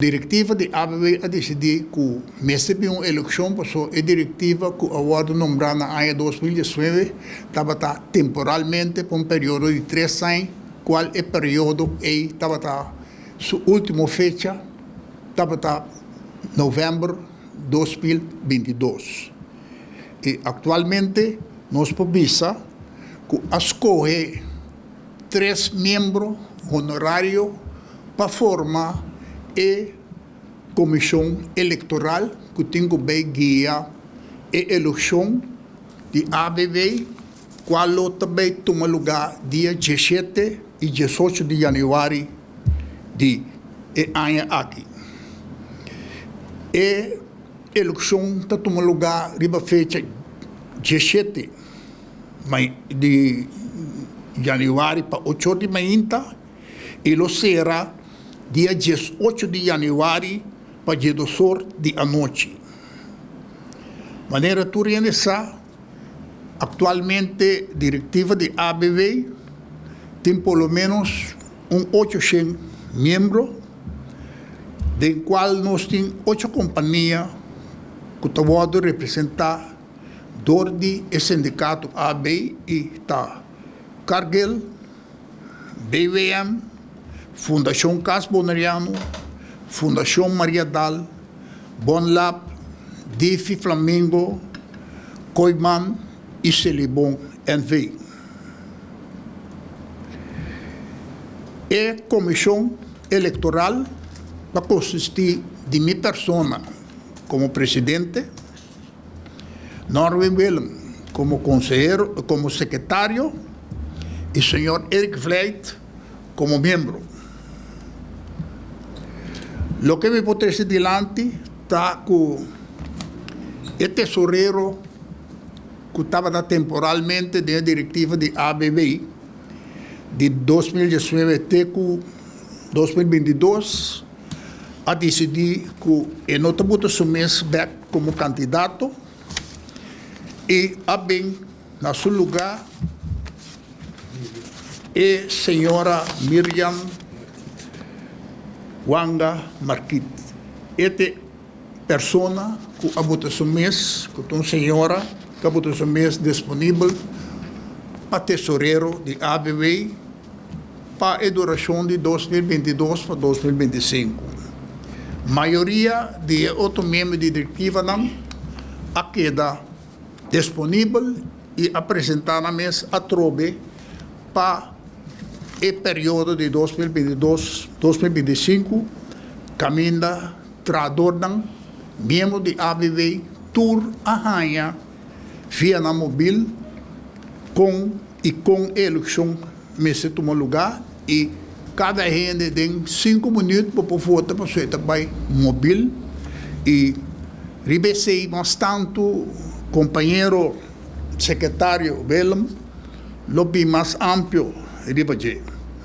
Diretiva de ABB a decidir que mesmo de uma eleição passou a diretiva que a ordem nombrada na ano 2019 estava temporalmente por um período de 3 anos, qual é o período e estava sua última fecha estava novembro 2022. E atualmente nós publica que escolhe 3 membros honorários para formar a comissão eleitoral que tem que guiar a eleição de ABB, qual também toma lugar dia 17 e 18 de janeiro de ano aqui. A eleição toma lugar na fecha 17 de janeiro para 8 de maio e lo será dia 18 de janeiro para dia 12 de noite. Maneira tu realizar, atualmente, a diretiva de ABB tem pelo menos 800 membros, do qual nós temos 8 companhias que podem representar dor de sindicato AB e está Cargill, BVM, Fundação Cas Bonariano, Fundação Maria Dal, Bonlab, DIFI Flamengo, Coiman e Celibon NV. A comissão eleitoral vai consistir de minha persona como presidente, Norwin Willem como conselheiro, como secretário e o senhor Eric Vleit como membro. Lo que me pode ser delante está com o tesoureiro que estava temporalmente na diretiva de ABB de 2019 até 2022 a decidir que não pode assumir como candidato e a bem na seu lugar a senhora Miriam Wanga Marquit. Esta persona que a votação mês, que é uma senhora que a votação mês disponível para tesoureiro de ABB para a duração de 2022 para 2025. A maioria de outros membros de diretiva não a queda disponível e apresentar na mesa a trobe para o período de 2022-2025, caminha tradordang membro de ABB tour arranha via na móvel com a eleição mesa toma lugar e cada gente tem 5 minutos para votar para você também móvel e ribesei bastante companheiro secretário Willem lobby mais amplo ribaje.